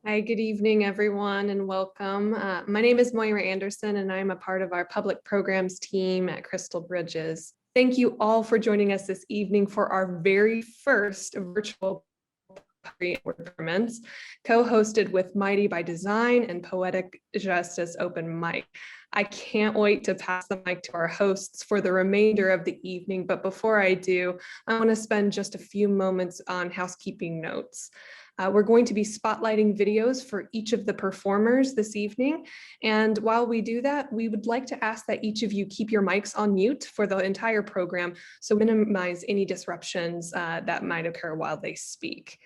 Hi, good evening, everyone, and welcome. My name is Moira Anderson, and I'm a part of our public programs team at Crystal Bridges. Thank you all for joining us this evening for our very first virtual performance, co-hosted with Mighty by Design and Poetic Justice Open Mic. I can't wait to pass the mic to our hosts for the remainder of the evening, but before I do, I want to spend just a few moments on housekeeping notes. We're going to be spotlighting videos for each of the performers this evening. And while we do that, we would like to ask that each of you keep your mics on mute for the entire program, so minimize any disruptions that might occur while they speak.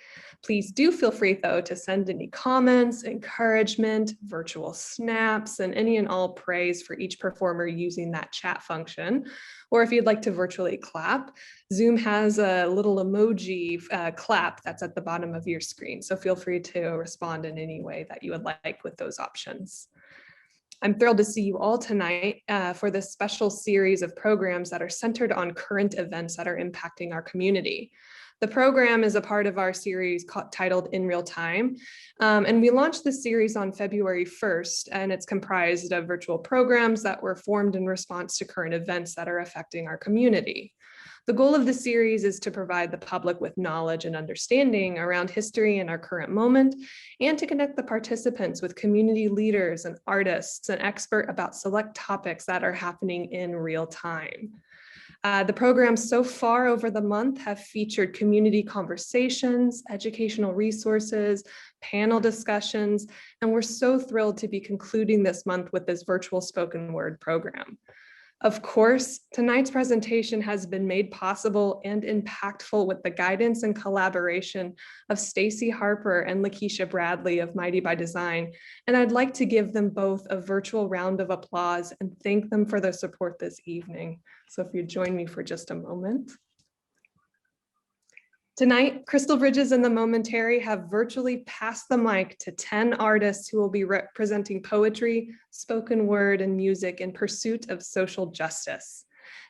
Please do feel free, though, to send any comments, encouragement, virtual snaps, and any and all praise for each performer using that chat function. Or if you'd like to virtually clap, Zoom has a little emoji clap that's at the bottom of your screen. So feel free to respond in any way that you would like with those options. I'm thrilled to see you all tonight for this special series of programs that are centered on current events that are impacting our community. The program is a part of our series titled In Real Time, and we launched this series on February 1st, and it's comprised of virtual programs that were formed in response to current events that are affecting our community. The goal of the series is to provide the public with knowledge and understanding around history in our current moment, and to connect the participants with community leaders and artists and experts about select topics that are happening in real time. The programs so far over the month have featured community conversations, educational resources, panel discussions, and we're so thrilled to be concluding this month with this virtual spoken word program. Of course, tonight's presentation has been made possible and impactful with the guidance and collaboration of Stacy Harper and Lakeisha Bradley of Mighty by Design, and I'd like to give them both a virtual round of applause and thank them for their support this evening. So if you join me for just a moment. Tonight, Crystal Bridges and the Momentary have virtually passed the mic to 10 artists who will be representing poetry, spoken word, and music in pursuit of social justice.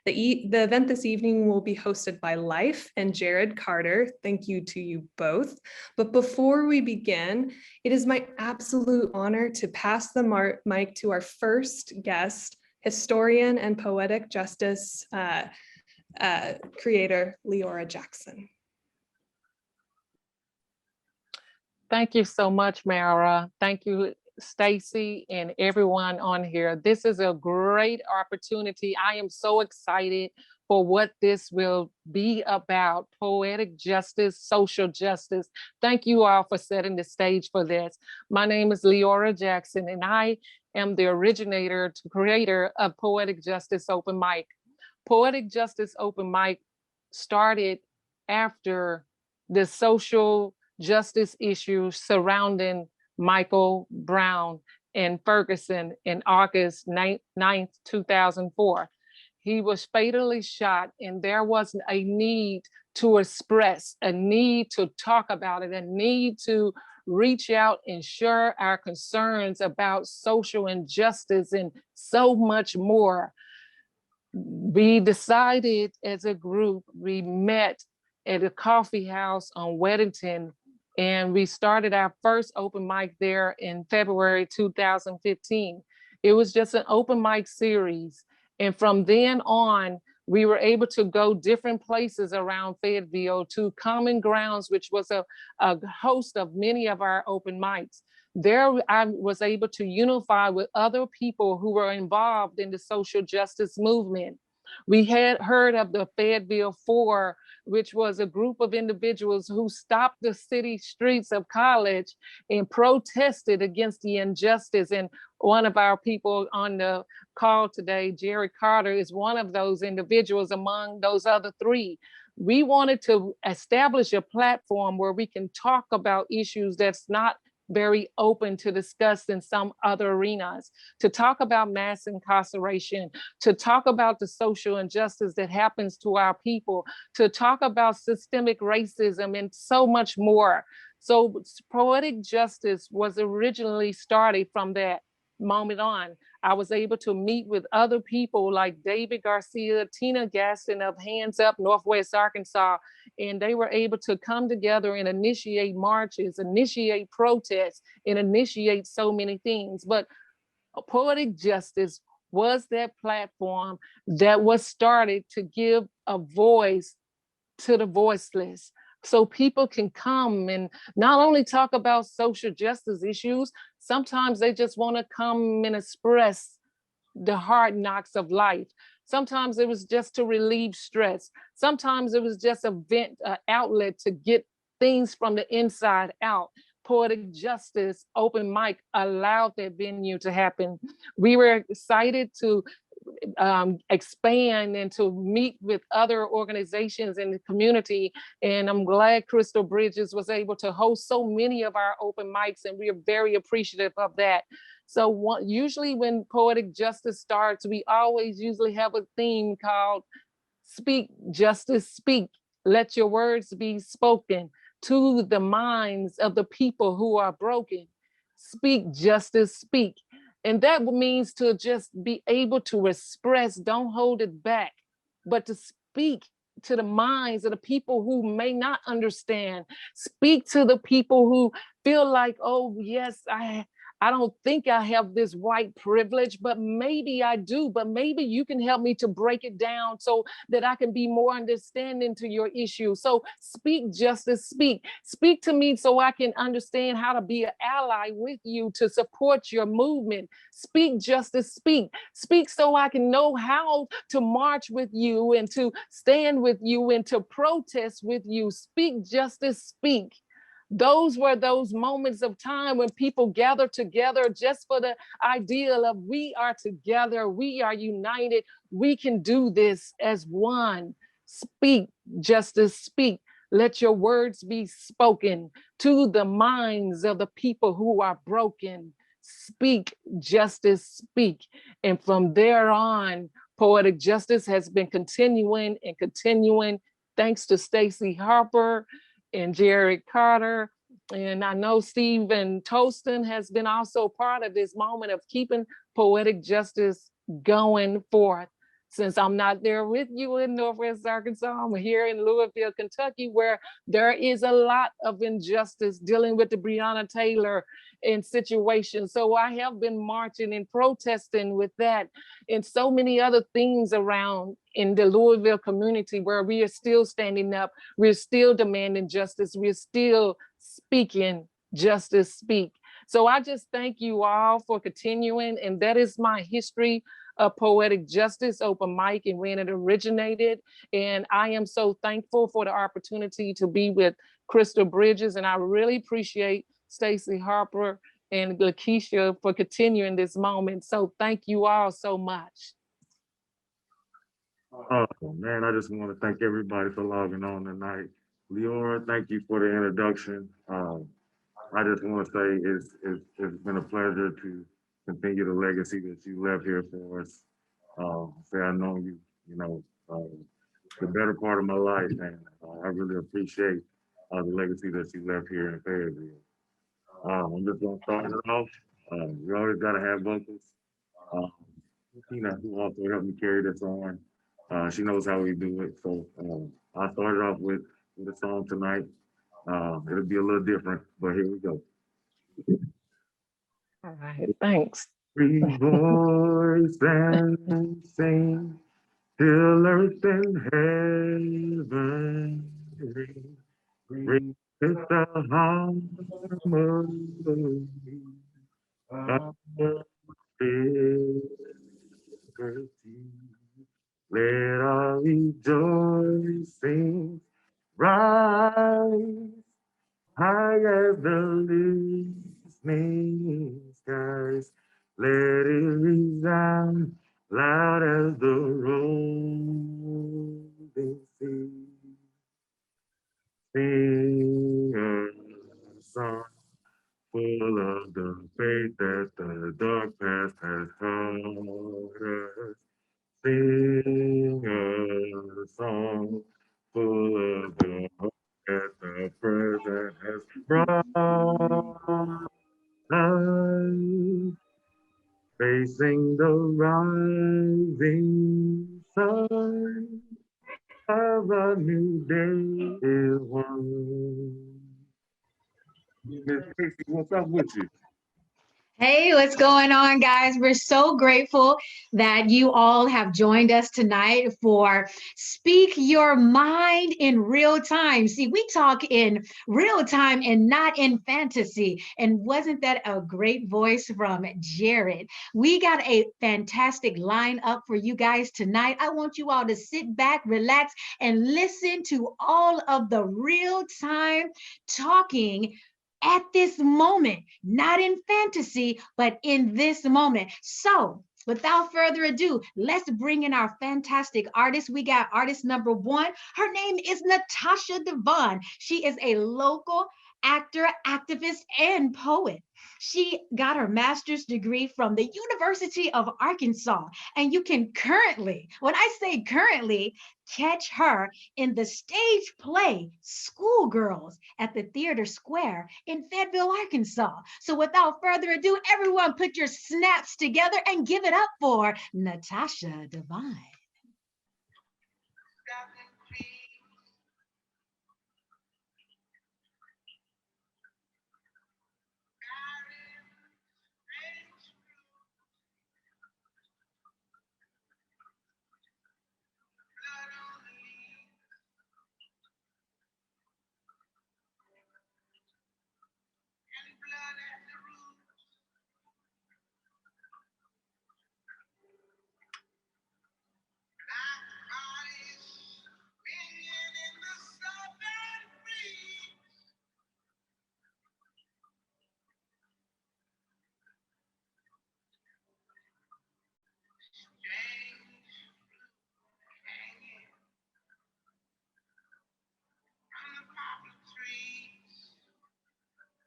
The event this evening will be hosted by Life and Jared Carter. Thank you to you both. But before we begin, it is my absolute honor to pass the mic to our first guest, historian and poetic justice creator, Leora Jackson. Thank you so much, Mara. Thank you, Stacy, and everyone on here. This is a great opportunity. I am so excited for what this will be about: poetic justice, social justice. Thank you all for setting the stage for this. My name is Leora Jackson, and I am the originator to creator of Poetic Justice Open Mic. Poetic Justice Open Mic started after the social justice issues surrounding Michael Brown in Ferguson in August 9th, 2004. He was fatally shot, and there was a need to express, a need to talk about it, a need to reach out and share our concerns about social injustice and so much more. We decided as a group, we met at a coffee house on Weddington, and we started our first open mic there in February 2015. It was just an open mic series. And from then on, we were able to go different places around Fayetteville to Common Grounds, which was a host of many of our open mics. There, I was able to unify with other people who were involved in the social justice movement. We had heard of the Fayetteville Four, which was a group of individuals who stopped the city streets of College and protested against the injustice. And one of our people on the call today, Jerry Carter, is one of those individuals among those other three. We wanted to establish a platform where we can talk about issues that's not very open to discuss in some other arenas, to talk about mass incarceration, to talk about the social injustice that happens to our people, to talk about systemic racism and so much more. So poetic justice was originally started from that moment on. I was able to meet with other people like David Garcia, Tina Gaston of Hands Up Northwest Arkansas, and they were able to come together and initiate marches, initiate protests, and initiate so many things. But Poetic Justice was that platform that was started to give a voice to the voiceless, so people can come and not only talk about social justice issues, sometimes they just want to come and express the hard knocks of life. Sometimes it was just to relieve stress. Sometimes it was just a vent, an outlet to get things from the inside out. Poetic Justice open mic allowed that venue to happen. We were excited to expand and to meet with other organizations in the community. And I'm glad Crystal Bridges was able to host so many of our open mics, and we are very appreciative of that. So usually when Poetic Justice starts, we always usually have a theme called Speak Justice Speak. Let your words be spoken to the minds of the people who are broken. Speak justice, speak. And that means to just be able to express, don't hold it back, but to speak to the minds of the people who may not understand. Speak to the people who feel like, oh, yes, I don't think I have this white privilege, but maybe I do. But maybe you can help me to break it down so that I can be more understanding to your issue. So speak justice, speak. Speak to me so I can understand how to be an ally with you to support your movement. Speak justice, speak. Speak so I can know how to march with you and to stand with you and to protest with you. Speak justice, speak. Those were those moments of time when people gather together just for the ideal of we are together, we are united, we can do this as one. Speak, justice, speak. Let your words be spoken to the minds of the people who are broken. Speak, justice, speak. And from there on, Poetic Justice has been continuing and continuing, thanks to Stacey Harper and Jared Carter. And I know Stephen Toston has been also part of this moment of keeping Poetic Justice going forth. Since I'm not there with you in Northwest Arkansas, I'm here in Louisville, Kentucky, where there is a lot of injustice dealing with the Breonna Taylor and situation. So I have been marching and protesting with that and so many other things around in the Louisville community where we are still standing up, we're still demanding justice, we're still speaking justice, speak. So I just thank you all for continuing, and that is my history of Poetic Justice open mic and when it originated. And I am so thankful for the opportunity to be with Crystal Bridges, and I really appreciate Stacey Harper and Lakeisha for continuing this moment. So thank you all so much. Oh man, I just want to thank everybody for logging on tonight. Leora, thank you for the introduction. I just want to say it's been a pleasure to continue the legacy that you left here for us. Say I know you, you know, the better part of my life, and I really appreciate the legacy that you left here in Fayetteville. I'm just gonna start it off. You always gotta have vocals. Um, Tina, who also helped me carry this on, she knows how we do it. So I started off with a song tonight. It'll be a little different, but here we go. All right, thanks. Rejoice and sing till earth and heaven ring with the harmony of liberty. Let our rejoicing rise high as the listening skies. Let it resound loud as the rolling sea. Sing a song full of the faith that the dark past has taught us. Sing a song full of the hope that the present has brought us. Face sing the rising sun of a new day is one. Miss Casey, what's up with you? Hey, what's going on, guys? We're so grateful that you all have joined us tonight for Speak Your Mind in Real Time. See, we talk in real time and not in fantasy. And wasn't that a great voice from Jared? We got a fantastic lineup for you guys tonight. I want you all to sit back, relax, and listen to all of the real time talking at this moment, not in fantasy, but in this moment. So without further ado, let's bring in our fantastic artist. We got artist number one. Her name is Natasha Devon. She is a local actor, activist, and poet. She got her master's degree from the University of Arkansas. And you can currently, when I say currently, catch her in the stage play Schoolgirls at the Theater Square in Fayetteville, Arkansas. So without further ado, everyone put your snaps together and give it up for Natasha Devon.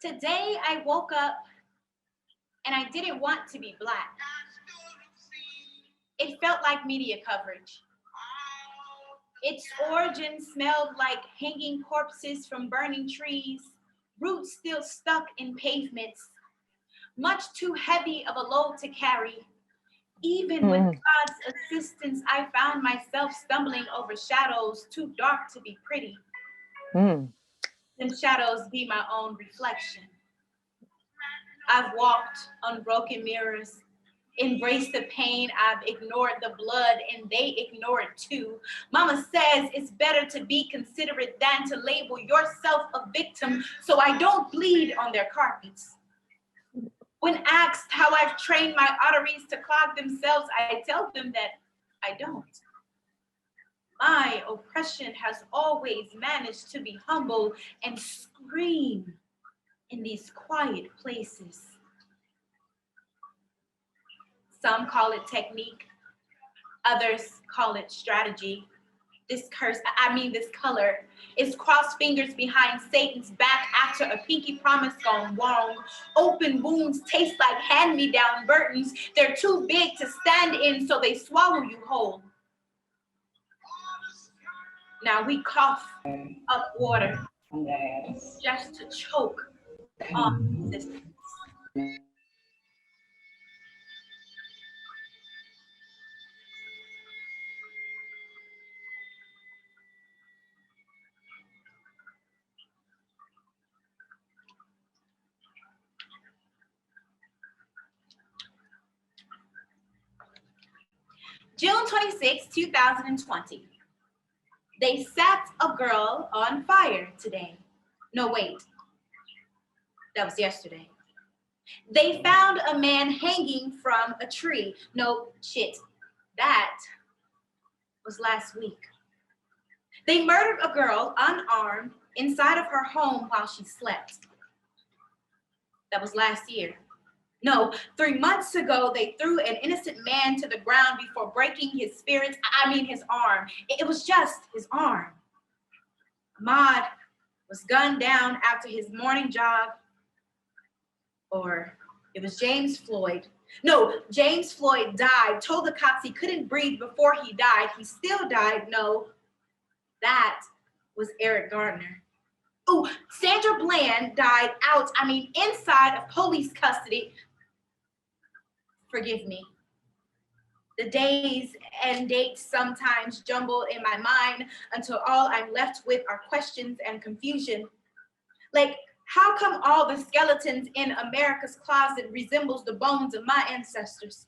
Today I woke up and I didn't want to be Black. It felt like media coverage. Its origin smelled like hanging corpses from burning trees, roots still stuck in pavements, much too heavy of a load to carry. Even with God's assistance, I found myself stumbling over shadows too dark to be pretty. Them shadows be my own reflection. I've walked on broken mirrors, embraced the pain, I've ignored the blood, and they ignore it too. Mama says it's better to be considerate than to label yourself a victim, so I don't bleed on their carpets. When asked how I've trained my arteries to clog themselves, I tell them that I don't. My oppression has always managed to be humble and scream in these quiet places. Some call it technique, others call it strategy. This color is crossed fingers behind Satan's back after a pinky promise gone wrong. Open wounds taste like hand-me-down burdens. They're too big to stand in, so they swallow you whole. Now we cough up water just to choke on resistance. June 26, 2020. They set a girl on fire today. No, wait. That was yesterday. They found a man hanging from a tree. No, shit. That was last week. They murdered a girl unarmed inside of her home while she slept. That was last year. No, 3 months ago, they threw an innocent man to the ground before breaking his his arm. It was just his arm. Ahmaud was gunned down after his morning jog. Or it was James Floyd. No, James Floyd died, told the cops he couldn't breathe before he died. He still died. No, that was Eric Gardner. Oh, Sandra Bland died inside of police custody. Forgive me, The days and dates sometimes jumble in my mind until all I'm left with are questions and confusion. Like, how come all the skeletons in America's closet resembles the bones of my ancestors?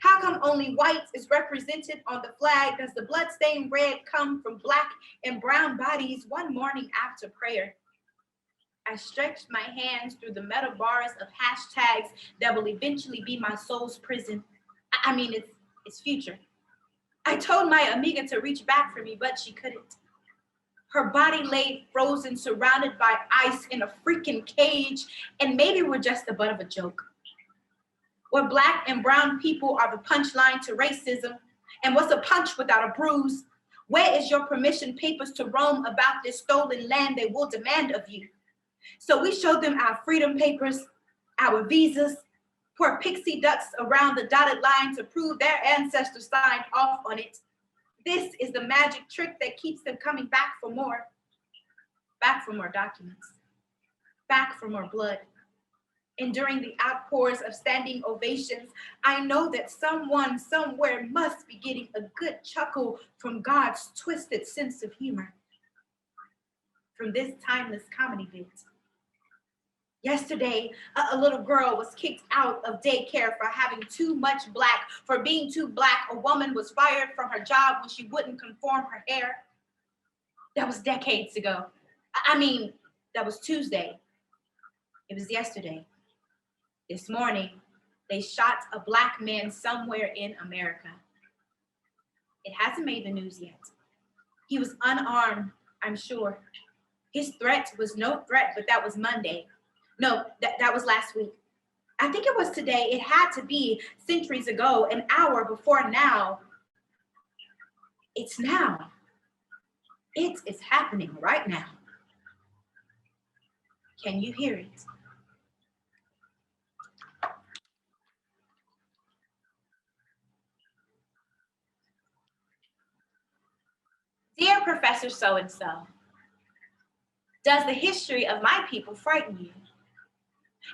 How come only white is represented on the flag? Does the bloodstained red come from black and brown bodies one morning after prayer? I stretched my hands through the metal bars of hashtags that will eventually be my soul's prison. I mean, it's future. I told my amiga to reach back for me, but she couldn't. Her body lay frozen, surrounded by ice in a freaking cage, and maybe we're just the butt of a joke. Where black and brown people are the punchline to racism, and what's a punch without a bruise? Where is your permission papers to roam about this stolen land they will demand of you? So we showed them our freedom papers, our visas, pour pixie dust around the dotted line to prove their ancestors signed off on it. This is the magic trick that keeps them coming back for more documents, back for more blood. And during the outpours of standing ovations, I know that someone somewhere must be getting a good chuckle from God's twisted sense of humor, from this timeless comedy bit. Yesterday, a little girl was kicked out of daycare for having too much black. For being too black, a woman was fired from her job when she wouldn't conform her hair. That was decades ago. I mean, that was Tuesday. It was yesterday. This morning, they shot a black man somewhere in America. It hasn't made the news yet. He was unarmed, I'm sure. His threat was no threat, but that was Monday. No, that was last week. I think it was today. It had to be centuries ago, an hour before now. It's now. It is happening right now. Can you hear it? Dear Professor So-and-so, does the history of my people frighten you?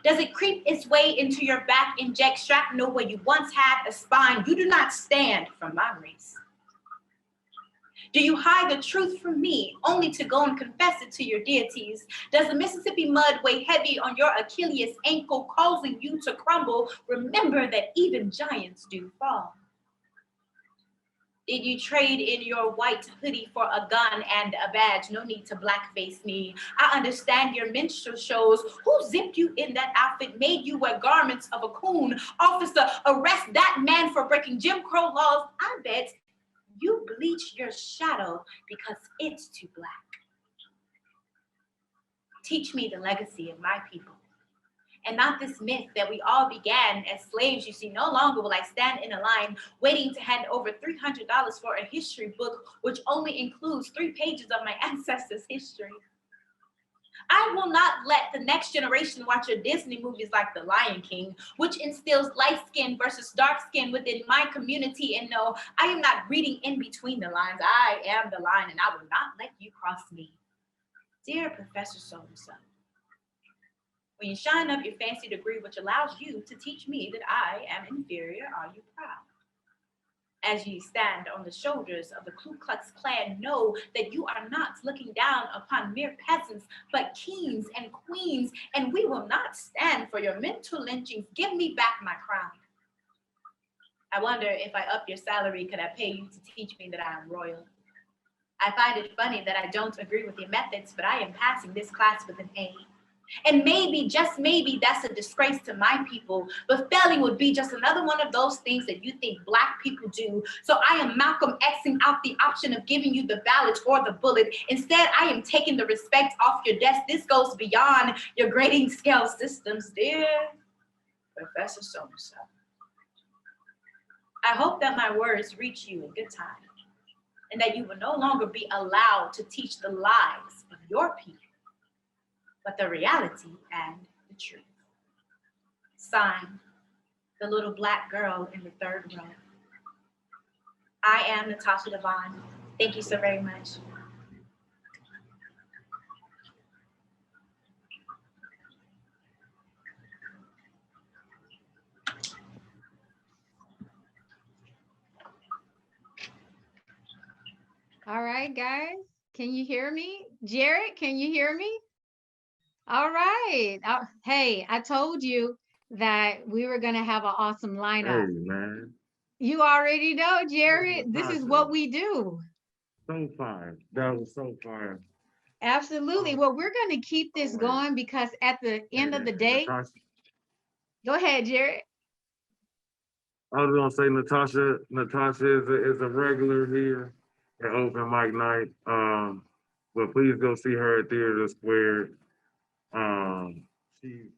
Does it creep its way into your back, inject shrapnel where you once had a spine? You do not stand from my race. Do you hide the truth from me, only to go and confess it to your deities? Does the Mississippi mud weigh heavy on your Achilles ankle, causing you to crumble? Remember that even giants do fall. Did you trade in your white hoodie for a gun and a badge? No need to blackface me. I understand your minstrel shows. Who zipped you in that outfit, made you wear garments of a coon? Officer, arrest that man for breaking Jim Crow laws. I bet you bleached your shadow because it's too black. Teach me the legacy of my people, and not this myth that we all began as slaves. You see, no longer will I stand in a line waiting to hand over $300 for a history book, which only includes 3 pages of my ancestors' history. I will not let the next generation watch your Disney movies like The Lion King, which instills light skin versus dark skin within my community. And no, I am not reading in between the lines. I am the line, and I will not let you cross me. Dear Professor So-and-so, when you shine up your fancy degree, which allows you to teach me that I am inferior, are you proud? As you stand on the shoulders of the Ku Klux Klan, know that you are not looking down upon mere peasants, but kings and queens, and we will not stand for your mental lynchings. Give me back my crown. I wonder if I up your salary, could I pay you to teach me that I am royal? I find it funny that I don't agree with your methods, but I am passing this class with an A. And maybe, just maybe, that's a disgrace to my people, but failing would be just another one of those things that you think Black people do. So I am Malcolm Xing out the option of giving you the ballot or the bullet. Instead, I am taking the respect off your desk. This goes beyond your grading scale systems, dear Professor So-and-so. I hope that my words reach you in good time, and that you will no longer be allowed to teach the lies of your people, but the reality and the truth. Signed, the little Black girl in the 3rd row. I am Natasha Devon. Thank you so very much. All right, guys. Can you hear me? Jared, can you hear me? All right. Hey, I told you that we were going to have an awesome lineup. Hey, man, You already know, Jared. This is what Natasha, we do. so fire. That was so fire. Absolutely. Well, we're going to keep this Wait, going because at the end of the and day, Natasha, go ahead, Jared. I was gonna say Natasha is a regular here at open mic night. But please go see her at Theater Square. She's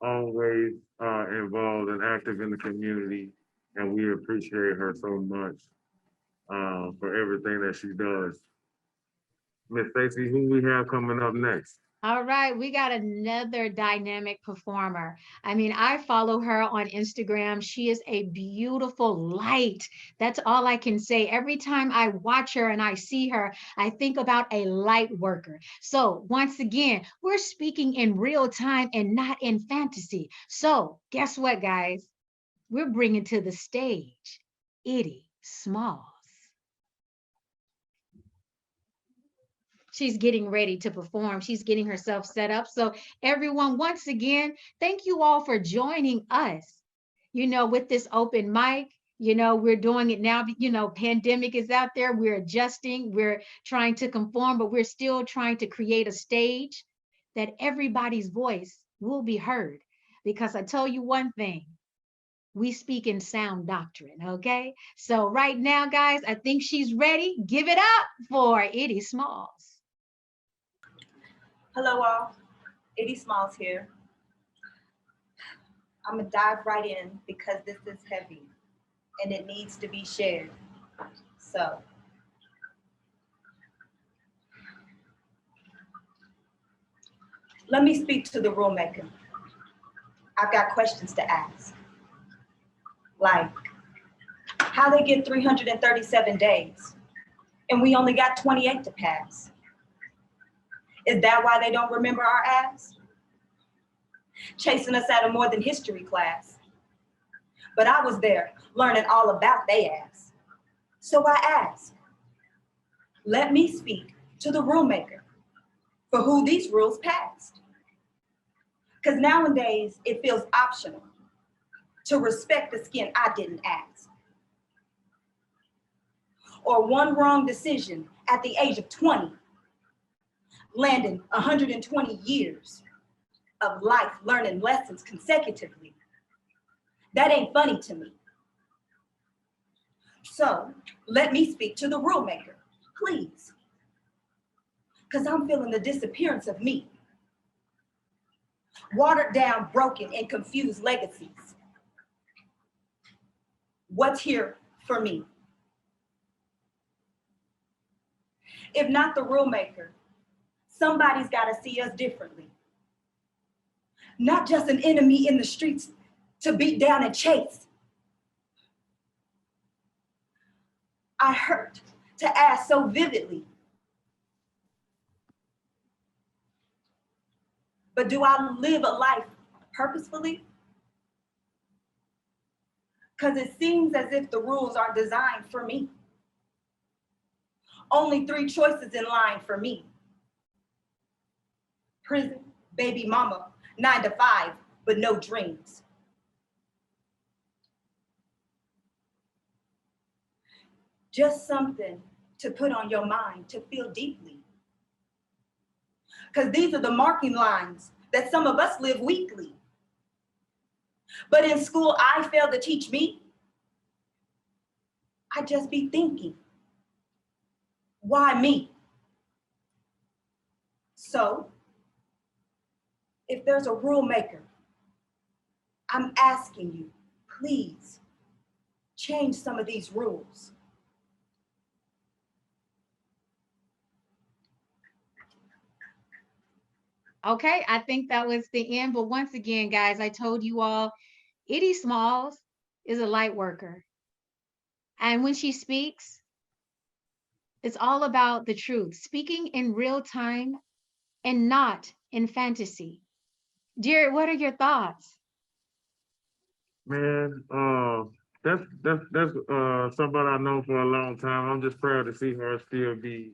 always involved and active in the community, and we appreciate her so much for everything that she does. Miss Stacy, who we have coming up next? All right, we got another dynamic performer. I mean, I follow her on Instagram. She is a beautiful light. That's all I can say. Every time I watch her and I see her, I think about a light worker. So, once again, we're speaking in real time and not in fantasy. So, guess what, guys? We're bringing to the stage Eddie Smalls. She's getting ready to perform. She's getting herself set up. So everyone, once again, thank you all for joining us, with this open mic. We're doing it now, pandemic is out there. We're adjusting, we're trying to conform, but we're still trying to create a stage that everybody's voice will be heard. Because I tell you one thing, we speak in sound doctrine, okay? So right now, guys, I think she's ready. Give it up for Eddie Smalls. Hello all, Eddie Smalls here. I'm gonna dive right in because this is heavy and it needs to be shared. So, let me speak to the rulemaker. I've got questions to ask. Like, how they get 337 days and we only got 28 to pass? Is that why they don't remember our ass? Chasing us out of more than history class. But I was there learning all about they ass. So I ask, let me speak to the rulemaker for who these rules passed. Because nowadays it feels optional to respect the skin I didn't ask. Or one wrong decision at the age of 20 landing 120 years of life learning lessons consecutively. That ain't funny to me. So let me speak to the rulemaker, please. Because I'm feeling the disappearance of me. Watered down, broken, and confused legacies. What's here for me? If not the rulemaker, somebody's got to see us differently. Not just an enemy in the streets to beat down and chase. I hurt to ask so vividly. But do I live a life purposefully? Because it seems as if the rules are designed for me. Only 3 choices in line for me. Prison, baby mama, 9 to 5, but no dreams. Just something to put on your mind, to feel deeply. Because these are the marking lines that some of us live weekly. But in school, I failed to teach me. I just be thinking, why me? So, if there's a rule maker, I'm asking you, please change some of these rules. Okay, I think that was the end. But once again, guys, I told you all, Eddie Smalls is a light worker. And when she speaks, it's all about the truth, speaking in real time and not in fantasy. Jared, what are your thoughts? Man, that's somebody I know for a long time. I'm just proud to see her still be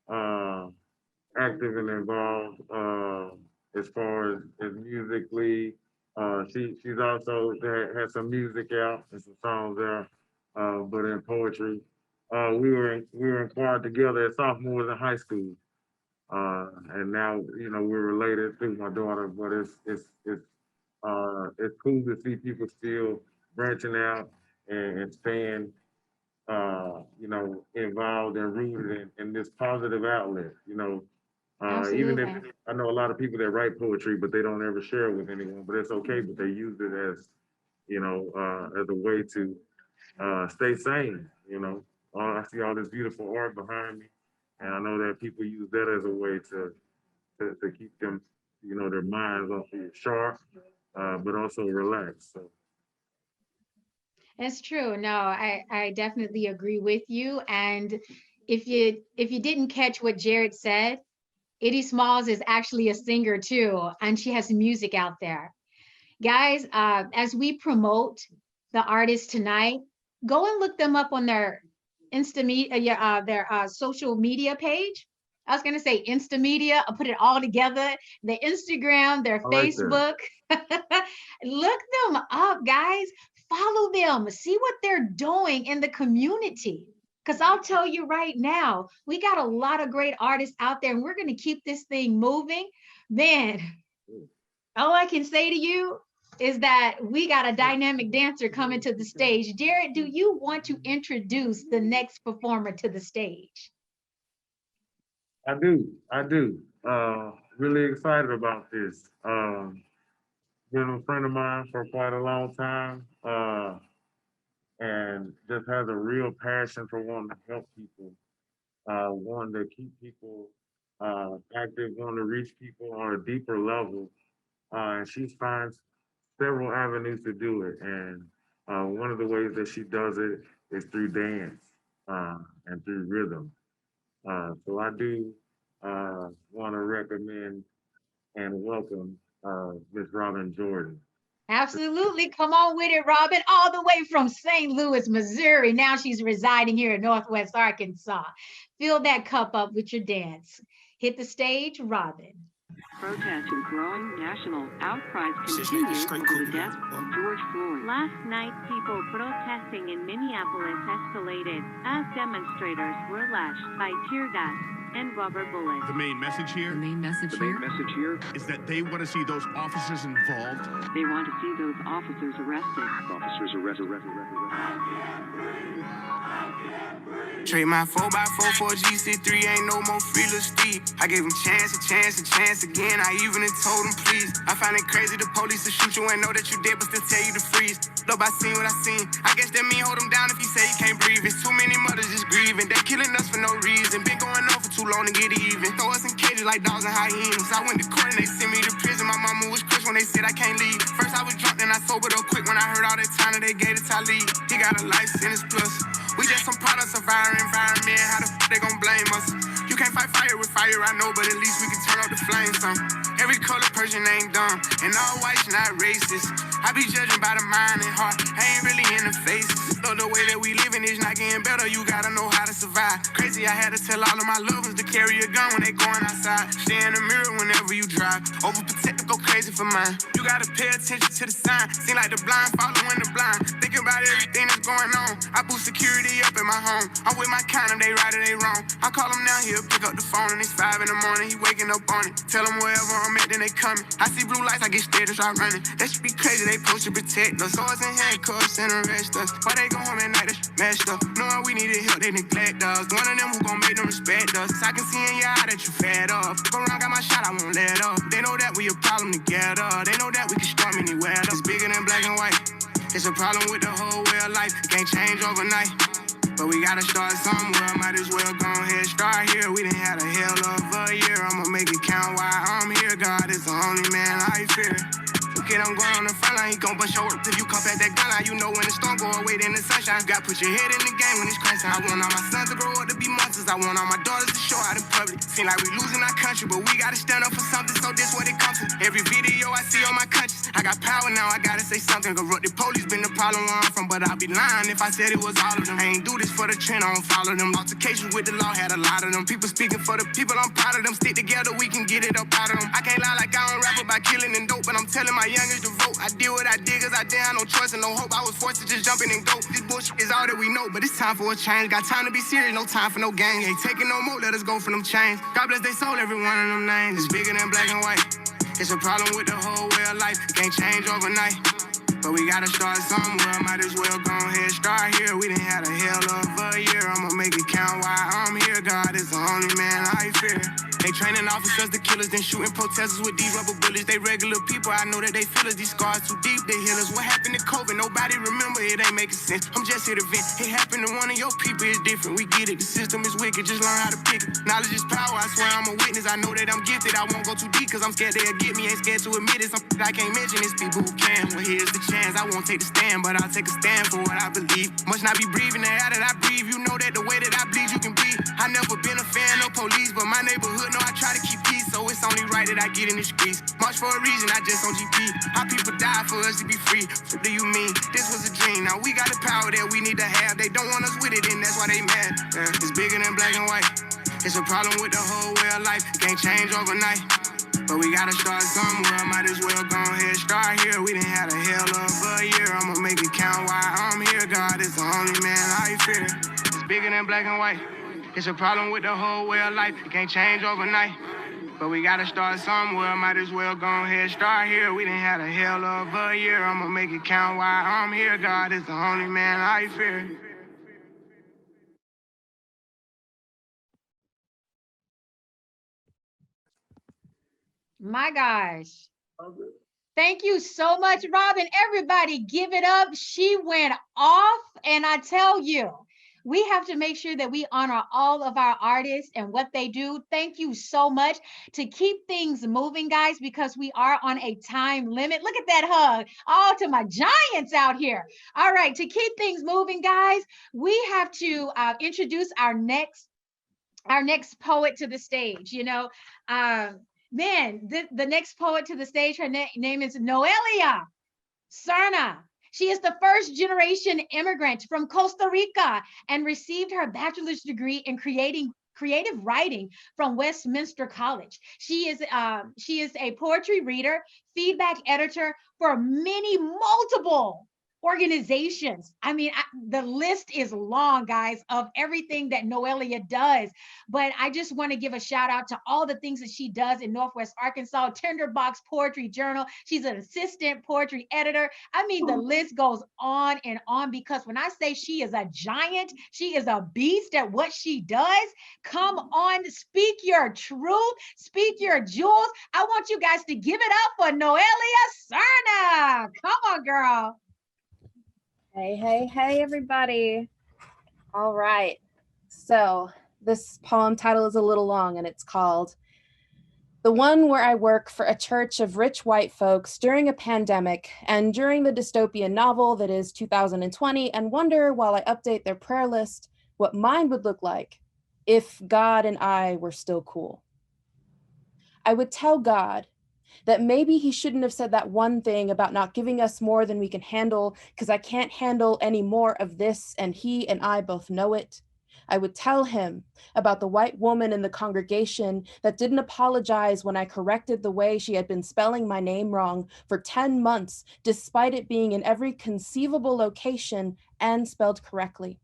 active and involved as far as musically. She's also had some music out and some songs there, but in poetry. We were in choir together as sophomores in high school. And now, we're related through my daughter, but it's cool to see people still branching out and staying, involved and rooted in this positive outlet, even if Absolutely. I know a lot of people that write poetry, but they don't ever share it with anyone, but it's okay, but they use it as a way to stay sane, I see all this beautiful art behind me, and I know that people use that as a way to keep them, their minds sharp, but also relaxed. So That's true. No, I definitely agree with you. And if you didn't catch what Jared said, Eddie Smalls is actually a singer too, and she has music out there. Guys, as we promote the artists tonight, go and look them up on their their social media page. I was gonna say Insta media. I'll put it all together. Their Instagram, their I like that. Facebook. Look them up, guys. Follow them. See what they're doing in the community. Because I'll tell you right now, we got a lot of great artists out there, and we're gonna keep this thing moving. Man, all I can say to you is that we got a dynamic dancer coming to the stage. Jared, do you want to introduce the next performer to the stage? I do. Really excited about this. Been a friend of mine for quite a long time, and just has a real passion for wanting to help people, wanting to keep people active, wanting to reach people on a deeper level. And she finds several avenues to do it. And one of the ways that she does it is through dance and through rhythm. So I do want to recommend and welcome Miss Robin Jordan. Absolutely. Come on with it, Robin, all the way from St. Louis, Missouri. Now she's residing here in Northwest Arkansas. Fill that cup up with your dance. Hit the stage, Robin. Protests and growing national outcries continue over the death of George Floyd. Last night, people protesting in Minneapolis escalated as demonstrators were lashed by tear gas and rubber bullets. The main message here is that they want to see those officers involved. They want to see those officers arrested. Trade my 4x4 for a GC3, ain't no more freeless speed. I gave him chance again. I even told him please. I find it crazy the police will shoot you and know that you dead, but still tell you to freeze. Nope, I seen what I seen. I guess that mean hold him down if he say he can't breathe. It's too many mothers just grieving. They killing us for no reason. Been going on for too long to get even. Throw us in cages like dogs and hyenas. I went to court and they sent me to prison. My mama was crushed when they said I can't leave. First I was drunk, then I sobered up quick when I heard all that time that they gave to Talib. He got a life sentence plus. We just some products of our environment. How the f they gon' blame us? You can't fight fire with fire, I know, but at least we can turn up the flames some. Every color person ain't dumb, and all whites not racist. I be judging by the mind and heart, I ain't really in the faces. Though the way that we living is not getting better, you gotta know how to survive. Crazy, I had to tell all of my loved ones to carry a gun when they going outside. Stay in the mirror whenever you drive. Overprotect, go crazy for mine. You gotta pay attention to the sign. Seem like the blind following the blind. Think about everything that's going on. I boost security up in my home. I'm with my kind of, they right or they wrong. I call them now, he'll pick up the phone and it's 5 in the morning. He waking up on it. Tell him wherever I'm at, then they coming. I see blue lights, I get scared and start running. That should be crazy, they supposed to protect us. Swords and handcuffs and arrest us. Why they go home at night, that's messed up. Knowing we needed help, they neglect us. One of them who gon' make them respect us. I can see in your eye that you fed up. Go around, got my shot, I won't let up. They know that we a problem together. They know that we can storm anywhere. It's bigger than black and white. It's a problem with the whole way of life. It can't change overnight. But we gotta start somewhere, might as well go ahead, start here. We done had a hell of a year, I'ma make it count while I'm here. God is the only man I fear. kid, I'm going on the front line. He gon' bust your work till you come back that gun line. You know when the storm go away, then the sunshine. You got put your head in the game when it's crunch time. I want all my sons to grow up to be monsters. I want all my daughters to show out in public. Seem like we losing our country, but we gotta stand up for something, so this what it comes to. Every video I see on my conscience, I got power now, I gotta say something. Corrupted police been the problem where I'm from, but I'd be lying if I said it was all of them. I ain't do this for the trend, I don't follow them. Altercations with the law had a lot of them. People speaking for the people, I'm proud of them. Stick together, we can get it up out of them. I can't lie like I don't rap about killing and dope, but I'm telling my youngest to vote. I did what I did, cause I didn't have no choice and no hope. I was forced to just jump in and go. This bullshit is all that we know, but it's time for a change. Got time to be serious, no time for no games. Ain't taking no more, let us go for them chains. God bless they soul, every one of them names. It's bigger than black and white. It's a problem with the whole way of life. It can't change overnight, but we gotta start somewhere. Might as well go ahead, start here. We done had a hell of a year. I'ma make it count while I'm here. God is the only man I fear. They training officers to killers, then shooting protesters with these rubber bullets. They regular people, I know that they feel us. These scars too deep, they heal us. What happened to COVID? Nobody remember, it ain't making sense. I'm just here to vent. It happened to one of your people, it's different. We get it, the system is wicked, just learn how to pick it. Knowledge is power, I swear I'm a witness. I know that I'm gifted, I won't go too deep, cause I'm scared they'll get me. Ain't scared to admit it, something I can't mention. It's people who can. Well, here's the chance, I won't take the stand, but I'll take a stand for what I believe. Must not be breathing the air that I breathe. You know that the way that I bleed, you can bleed. I never been a fan of police, but my neighborhood know I try to keep peace, so it's only right that I get in the streets. March for a reason, I just on GP. How people die for us to be free. What do you mean? This was a dream. Now we got the power that we need to have. They don't want us with it, and that's why they mad. Yeah. It's bigger than black and white. It's a problem with the whole way of life. It can't change overnight, but we gotta start somewhere. Might as well go ahead, start here. We done had a hell of a year. I'ma make it count while I'm here. God is the only man I fear. It's bigger than black and white. It's a problem with the whole way of life. It can't change overnight, but we gotta start somewhere. Might as well go ahead, start here. We done had a hell of a year. I'ma make it count while I'm here. God is the only man I fear. My gosh. Thank you so much, Robin. Everybody give it up. She went off, and I tell you, we have to make sure that we honor all of our artists and what they do. Thank you so much. To keep things moving, guys, because we are on a time limit. Look at that hug. All to my giants out here. All right, to keep things moving, guys, we have to introduce our next poet to the stage. You know, the next poet to the stage, her name is Noelia Serna. She is the first generation immigrant from Costa Rica and received her bachelor's degree in creative writing from Westminster College. She is a poetry reader, feedback editor for multiple organizations. I mean, the list is long, guys, of everything that Noelia does. But I just want to give a shout out to all the things that she does in Northwest Arkansas, Tinderbox Poetry Journal. She's an assistant poetry editor. I mean, the list goes on and on, because when I say she is a giant, she is a beast at what she does. Come on, speak your truth, speak your jewels. I want you guys to give it up for Noelia Serna. Come on, girl. Hey, everybody. All right. So this poem title is a little long, and it's called "The One Where I Work for a Church of Rich White Folks During a Pandemic and During the Dystopian Novel That Is 2020, and wonder while I update their prayer list what mine would look like if God and I were still cool. I would tell God that maybe he shouldn't have said that one thing about not giving us more than we can handle, because I can't handle any more of this, and he and I both know it. I would tell him about the white woman in the congregation that didn't apologize when I corrected the way she had been spelling my name wrong for 10 months, despite it being in every conceivable location and spelled correctly.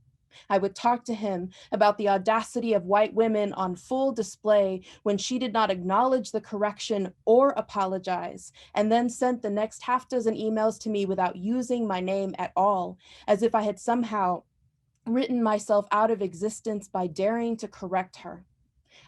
I would talk to him about the audacity of white women on full display when she did not acknowledge the correction or apologize, and then sent the next half dozen emails to me without using my name at all, as if I had somehow written myself out of existence by daring to correct her.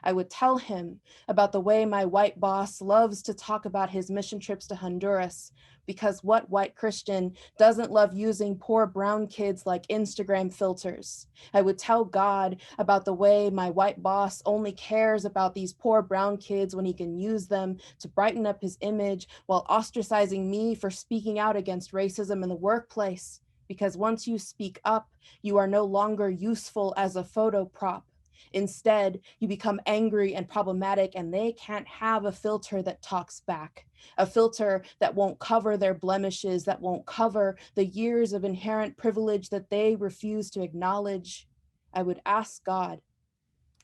I would tell him about the way my white boss loves to talk about his mission trips to Honduras, because what white Christian doesn't love using poor brown kids like Instagram filters? I would tell God about the way my white boss only cares about these poor brown kids when he can use them to brighten up his image while ostracizing me for speaking out against racism in the workplace. Because once you speak up, you are no longer useful as a photo prop. Instead, you become angry and problematic, and they can't have a filter that talks back, a filter that won't cover their blemishes, that won't cover the years of inherent privilege that they refuse to acknowledge. I would ask God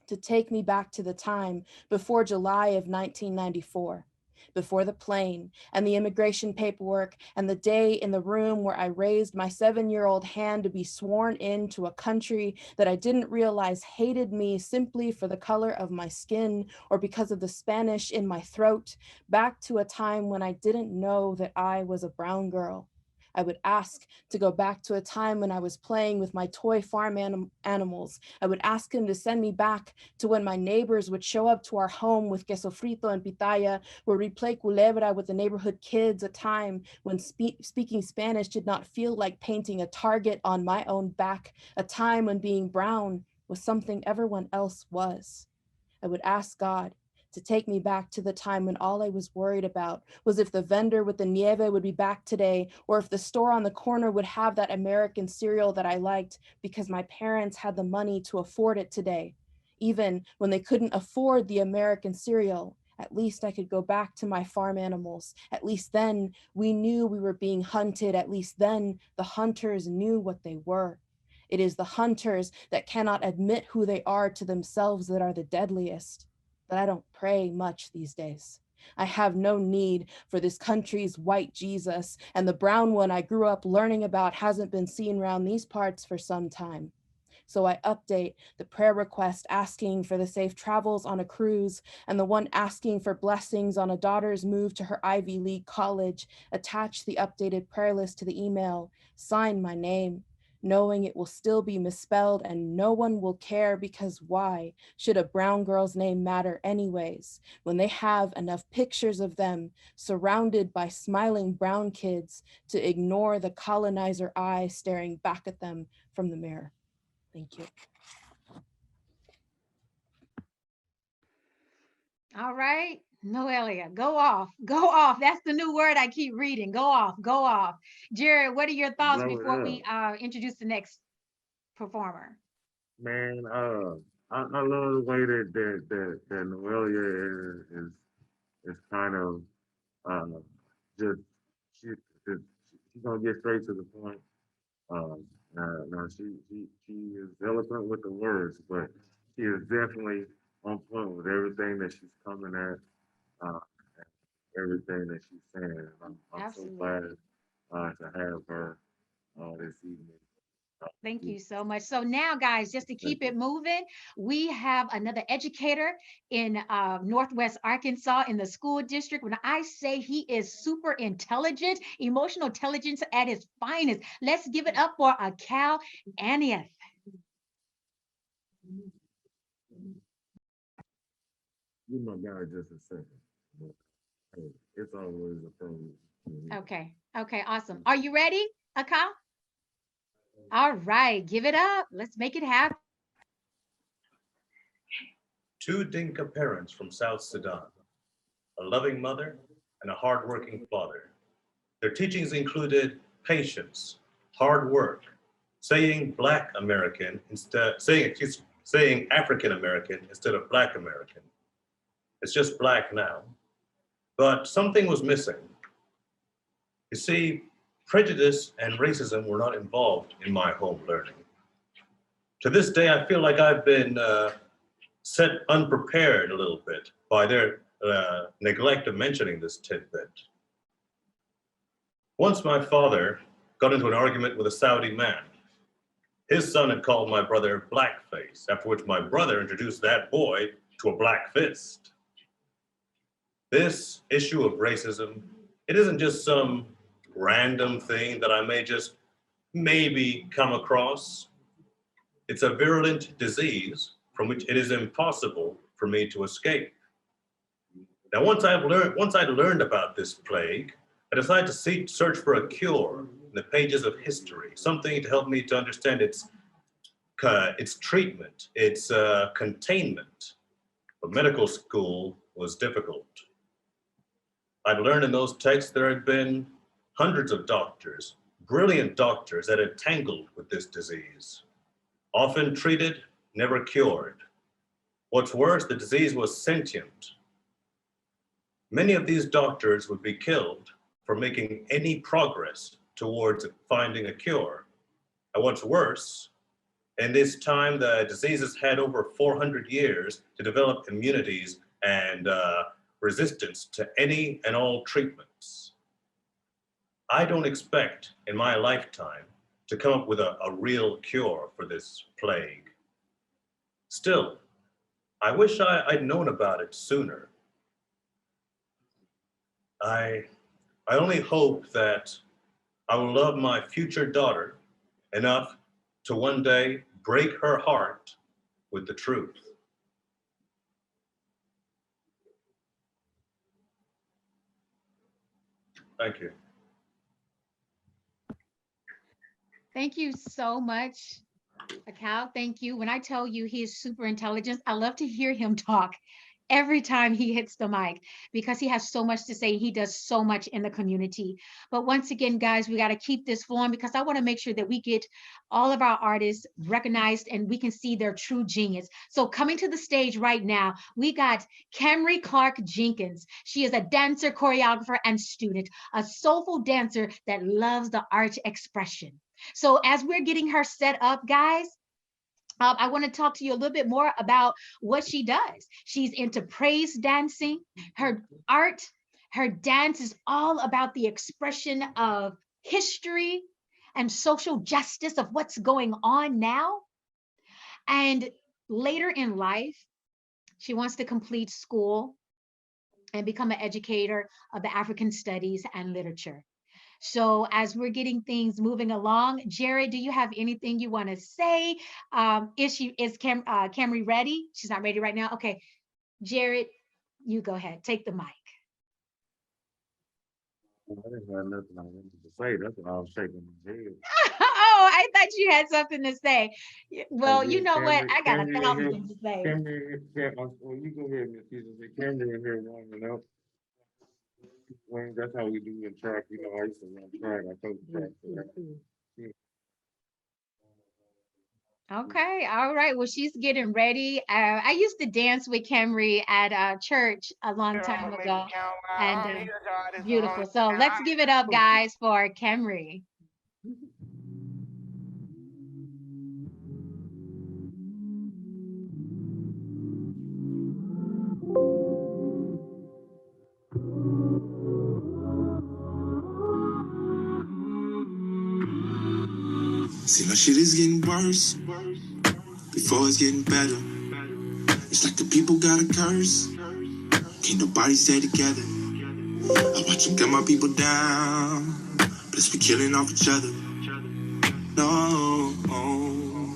to take me back to the time before July of 1994, before the plane and the immigration paperwork and the day in the room where I raised my 7-year-old hand to be sworn into a country that I didn't realize hated me simply for the color of my skin or because of the Spanish in my throat, back to a time when I didn't know that I was a brown girl. I would ask to go back to a time when I was playing with my toy farm animals. I would ask him to send me back to when my neighbors would show up to our home with queso frito and pitaya, where we'd play culebra with the neighborhood kids, a time when speaking Spanish did not feel like painting a target on my own back, a time when being brown was something everyone else was. I would ask God to take me back to the time when all I was worried about was if the vendor with the nieve would be back today, or if the store on the corner would have that American cereal that I liked because my parents had the money to afford it today. Even when they couldn't afford the American cereal, at least I could go back to my farm animals. At least then we knew we were being hunted. At least then the hunters knew what they were. It is the hunters that cannot admit who they are to themselves that are the deadliest. But I don't pray much these days. I have no need for this country's white Jesus, and the brown one I grew up learning about hasn't been seen around these parts for some time. So I update the prayer request asking for the safe travels on a cruise and the one asking for blessings on a daughter's move to her Ivy League college, attach the updated prayer list to the email, sign my name, knowing it will still be misspelled and no one will care, because why should a brown girl's name matter anyways when they have enough pictures of them surrounded by smiling brown kids to ignore the colonizer eye staring back at them from the mirror. Thank you. All right, Noelia, go off, go off. That's the new word I keep reading. Go off, go off. Jared, what are your thoughts before we introduce the next performer? Man, I love the way that Noelia is kind of just she's gonna get straight to the point. Now she is eloquent with the words, but she is definitely on point with everything that she's coming at, everything that she's saying. I'm so glad to have her this evening. Thank you so much. So now, guys, just to keep it moving, we have another educator in Northwest Arkansas in the school district. When I say he is super intelligent, emotional intelligence at its finest, let's give it up for Cal Anieth. You my guy just a second. But, hey, it's always a problem. Okay, awesome. Are you ready, Akal? All right, give it up. Let's make it happen. Two Dinka parents from South Sudan, a loving mother and a hardworking father. Their teachings included patience, hard work, saying Black American instead, saying African American instead of Black American. It's just Black now. But something was missing. You see, prejudice and racism were not involved in my home learning. To this day, I feel like I've been set unprepared a little bit by their neglect of mentioning this tidbit. Once my father got into an argument with a Saudi man. His son had called my brother blackface, after which my brother introduced that boy to a black fist. This issue of racism, it isn't just some random thing that I may just maybe come across. It's a virulent disease from which it is impossible for me to escape. Now, once I'd learned about this plague, I decided to search for a cure in the pages of history, something to help me to understand its treatment, its containment. But medical school was difficult. I'd learned in those texts there had been hundreds of doctors, brilliant doctors that had tangled with this disease, often treated, never cured. What's worse, the disease was sentient. Many of these doctors would be killed for making any progress towards finding a cure. And what's worse, in this time, the diseases had over 400 years to develop immunities and resistance to any and all treatments. I don't expect in my lifetime to come up with a real cure for this plague. Still, I wish I'd known about it sooner. I only hope that I will love my future daughter enough to one day break her heart with the truth. Thank you. Thank you so much, Akal. Thank you. When I tell you he is super intelligent, I love to hear him talk every time he hits the mic because he has so much to say. He does so much in the community. But once again, guys, we got to keep this flowing because I want to make sure that we get all of our artists recognized and we can see their true genius. So coming to the stage right now, we got Camry Clark Jenkins. She is a dancer, choreographer, and student, a soulful dancer that loves the art expression. So as we're getting her set up, guys, I want to talk to you a little bit more about what she does. She's into praise dancing. Her art, her dance is all about the expression of history and social justice of what's going on now. And later in life, she wants to complete school and become an educator of the African studies and literature. So as we're getting things moving along, Jared, do you have anything you want to say? Is Camry ready? She's not ready right now. Okay, Jared, you go ahead, take the mic. I didn't have nothing I wanted to say. That's why I was shaking my head. Oh, I thought you had something to say. Well, you know what? I got 1,000 things to say. Well, you go ahead, Miss Susan. Camry in here warming up. Well, that's how we do in track. You know, I used to run track. I told track. Okay, all right. Well, she's getting ready. I used to dance with Camry at church a long time ago, and beautiful. So let's give it up, guys, for Camry. See, my shit is getting worse before it's getting better. It's like the people got a curse. Can't nobody stay together. I watch them gun my people down, plus we killing off each other. No, no,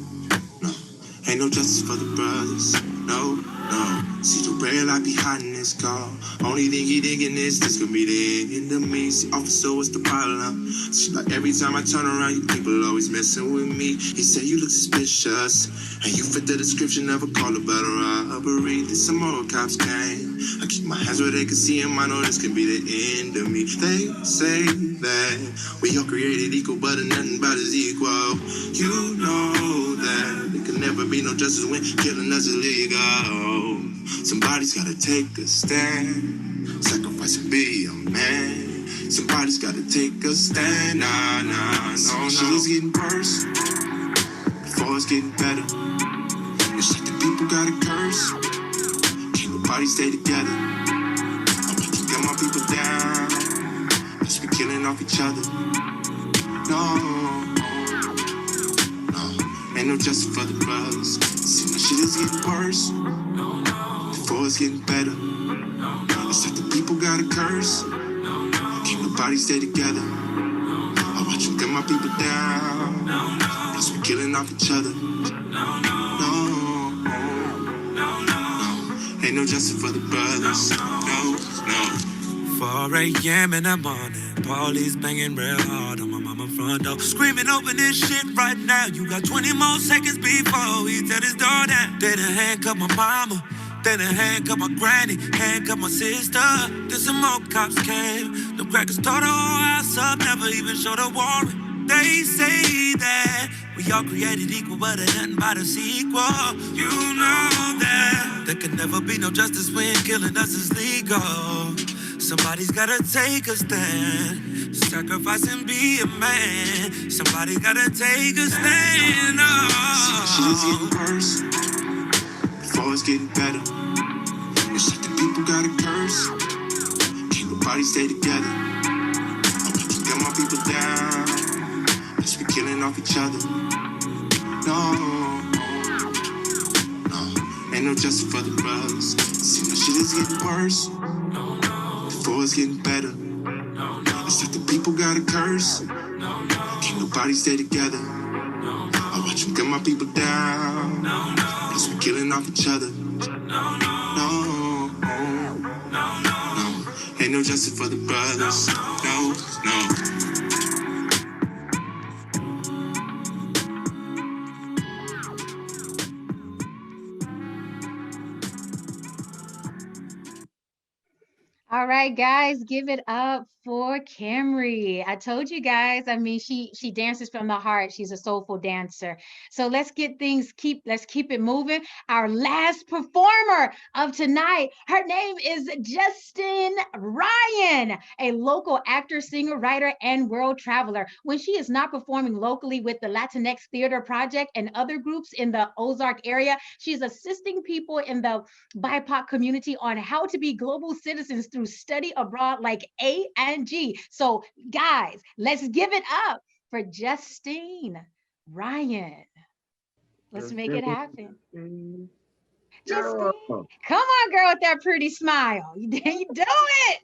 ain't no justice for the brothers. No, no. See the red light behind this car. Only thing he thinking is this could be the end of me. See, officer, what's the problem? See, like every time I turn around, you people always messing with me. He said you look suspicious, and you fit the description of a call about a robbery. Then some more cops came. I keep my hands where they can see him. I know this could be the end of me. They say that we all created equal, but nothing about is equal. You know that there can never be no justice when killing us is illegal. Somebody's gotta take a stand, sacrifice and be a man. Somebody's gotta take a stand. Nah, no. Shit is getting worse before it's getting better. It's like the people got a curse. Can't nobody stay together. I want to get my people down, cause we killing off each other. No, ain't no justice for the brothers. See, my shit is getting worse before it's getting better. It's like the people got a curse. Can't nobody stay together. I watch them gun my people down, plus we killing off each other. No, Ain't no justice for the brothers. No, no. 4 a.m. in the morning, police banging real hard on my mama front door. Screaming, open this shit right now. You got 20 more seconds before he tear this door down. They done handcuff my mama, they done handcuff my granny, handcuff my sister. Then some more cops came. The crackers tore the whole house up, never even showed a warrant. They say that we all created equal, but ain't nothing but a sequel. You know that there can never be no justice when killing us is legal. Somebody's gotta take a stand, sacrifice and be a man. Somebody gotta take a stand. Oh. Shit is getting worse before it's getting better. It's like the people got a curse. Can't nobody stay together. I want to get my people down. Let's be killing off each other. No, no, ain't no justice for the brothers. See, my shit is getting worse before it's getting better. It's like the people got a curse. Can't nobody stay together. I watch them get my people down. Let's be killing off each other. No, no, ain't no justice for the brothers. No, no. All right, guys, give it up for Camry. I told you guys, I mean, she dances from the heart. She's a soulful dancer. So let's keep it moving. Our last performer of tonight, her name is Justine Ryan, a local actor, singer, writer, and world traveler. When she is not performing locally with the Latinx Theater Project and other groups in the Ozark area, she's assisting people in the BIPOC community on how to be global citizens through study abroad like A&G. So guys, let's give it up for Justine Ryan. Let's make it happen. Justine, come on, girl, with that pretty smile. You do it.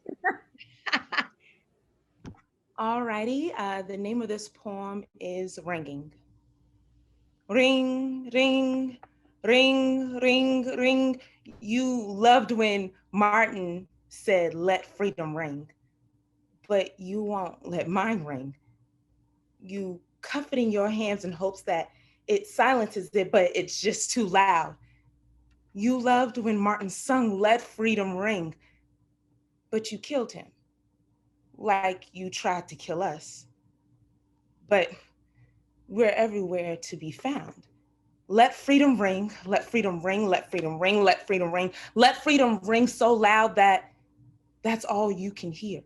Alrighty, the name of this poem is Ringing. Ring, ring, ring, ring, ring. You loved when Martin said, let freedom ring, but you won't let mine ring. You cuff it in your hands in hopes that it silences it, but it's just too loud. You loved when Martin sung, let freedom ring, but you killed him like you tried to kill us. But we're everywhere to be found. Let freedom ring, let freedom ring, let freedom ring, let freedom ring, let freedom ring so loud that that's all you can hear.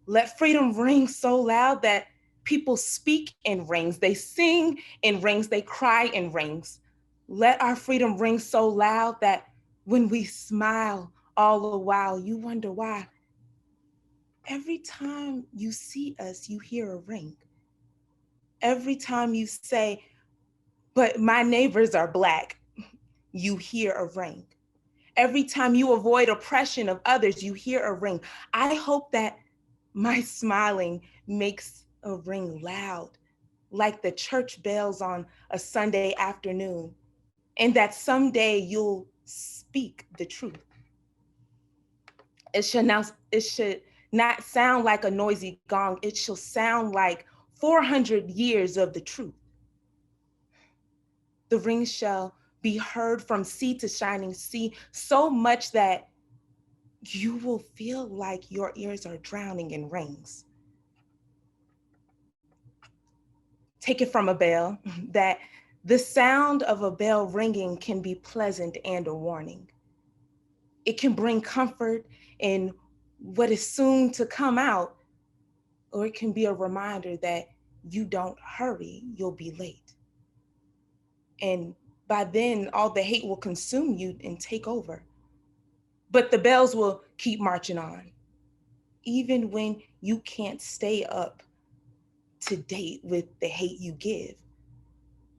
Let freedom ring so loud that people speak in rings, they sing in rings, they cry in rings. Let our freedom ring so loud that when we smile all the while, you wonder why. Every time you see us, you hear a ring. Every time you say, but my neighbors are Black, you hear a ring. Every time you avoid oppression of others, you hear a ring. I hope that my smiling makes a ring loud, like the church bells on a Sunday afternoon, and that someday you'll speak the truth. It should not sound like a noisy gong. It shall sound like 400 years of the truth. The ring shall be heard from sea to shining sea, so much that you will feel like your ears are drowning in rings. Take it from a bell, that the sound of a bell ringing can be pleasant and a warning. It can bring comfort in what is soon to come out, or it can be a reminder that you don't hurry, you'll be late. And by then, all the hate will consume you and take over. But the bells will keep marching on, even when you can't stay up to date with the hate you give.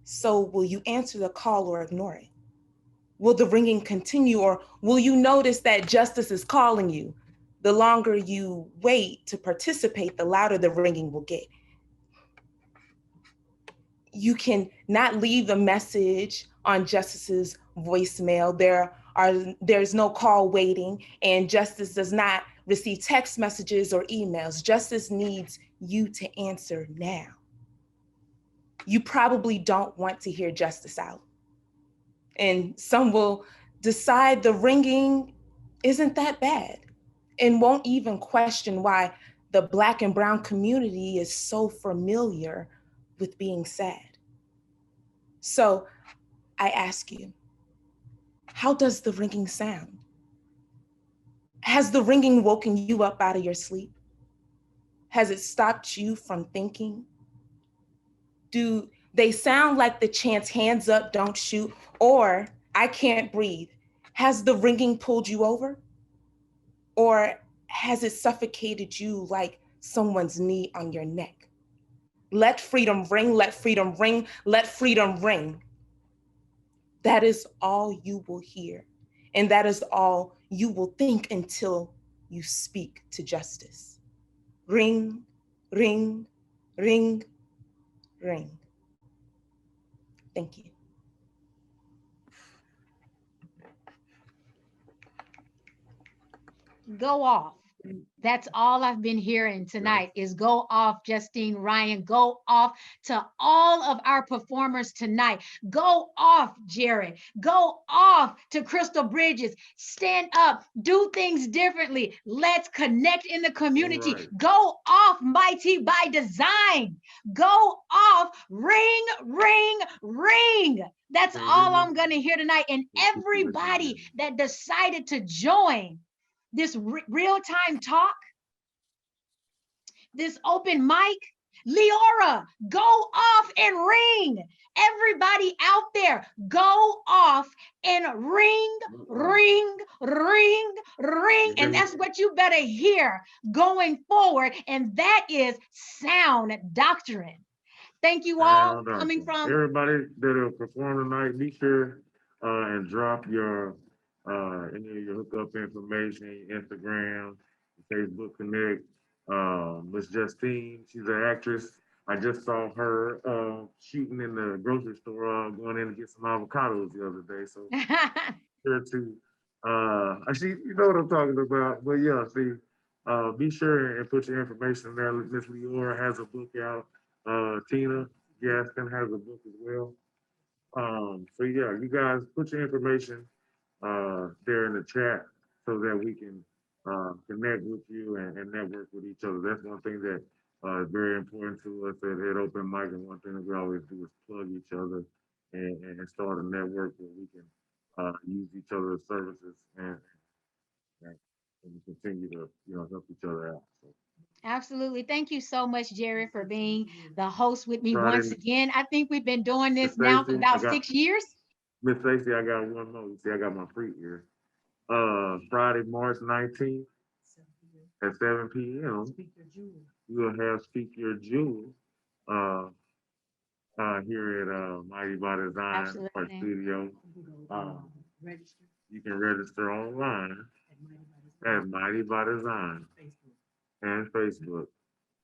So will you answer the call or ignore it? Will the ringing continue, or will you notice that justice is calling you? The longer you wait to participate, the louder the ringing will get. You can not leave a message on justice's voicemail. There there's no call waiting, and justice does not receive text messages or emails. Justice needs you to answer now. You probably don't want to hear justice out. And some will decide the ringing isn't that bad and won't even question why the Black and brown community is so familiar with being sad. So I ask you, how does the ringing sound? Has the ringing woken you up out of your sleep? Has it stopped you from thinking? Do they sound like the chants, hands up, don't shoot, or I can't breathe? Has the ringing pulled you over? Or has it suffocated you like someone's knee on your neck? Let freedom ring, let freedom ring, let freedom ring. That is all you will hear. And that is all you will think until you speak to justice. Ring, ring, ring, ring. Thank you. Go off. That's all I've been hearing tonight is go off, Justine Ryan. Go off to all of our performers tonight. Go off, Jared. Go off to Crystal Bridges. Stand up, do things differently. Let's connect in the community. Right. Go off, Mighty by Design. Go off, ring, ring, ring. That's all I'm gonna hear tonight. And everybody that decided to join this real-time talk, this open mic, Leora, go off and ring. Everybody out there, go off and ring, ring, ring, ring. And that's what you better hear going forward. And that is sound doctrine. Thank you all coming from. Everybody that'll perform tonight, be sure and drop your any of your hookup information, Instagram, Facebook Connect. Miss Justine, she's an actress. I just saw her shooting in the grocery store, going in to get some avocados the other day. So sure to actually, you know what I'm talking about. But yeah, see, be sure and put your information in there. Miss Leora has a book out. Tina Gaston has a book as well. So yeah, you guys put your information there in the chat so that we can connect with you and network with each other. That's one thing that is very important to us at Open Mic, and one thing that we always do is plug each other and start a network where we can use each other's services and continue to help each other out. So. Absolutely. Thank you so much, Jerry, for being the host with me once again. I think we've been doing this now for about 6 years. Miss Stacey, I got one more. You see, I got my free here. Friday, March 19th at 7 p.m. We'll have Speak Your Jewel here at Mighty by Design Art Studio. You can register online at Mighty by Design and Facebook.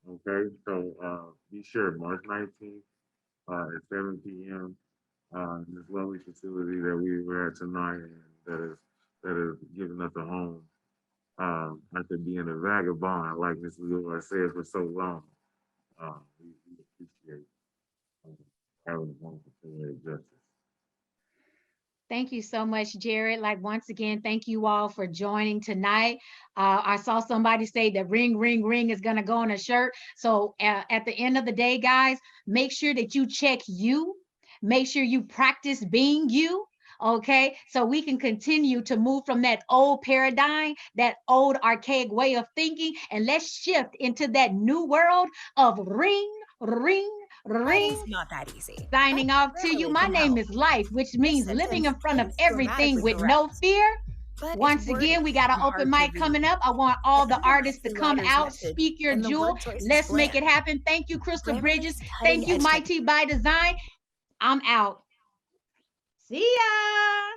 Okay, so be sure March 19th at 7 p.m. This lovely facility that we were at tonight, and that is giving us a home after being a vagabond, like Ms. Leora said, for so long. We appreciate having a home for poetic justice. Thank you so much, Jared. Like, once again, thank you all for joining tonight. I saw somebody say that ring, ring, ring is gonna go on a shirt. So at the end of the day, guys, make sure that you check you. Make sure you practice being you, okay? So we can continue to move from that old paradigm, that old archaic way of thinking, and let's shift into that new world of ring, ring, ring. It's not that easy. Signing off to you. My name is Life, which means living in front of everything with no fear. Once again, we got an open mic coming up. I want all the artists to come out, speak your jewel. Let's make it happen. Thank you, Crystal Bridges. Thank you, Mighty by Design. I'm out. See ya.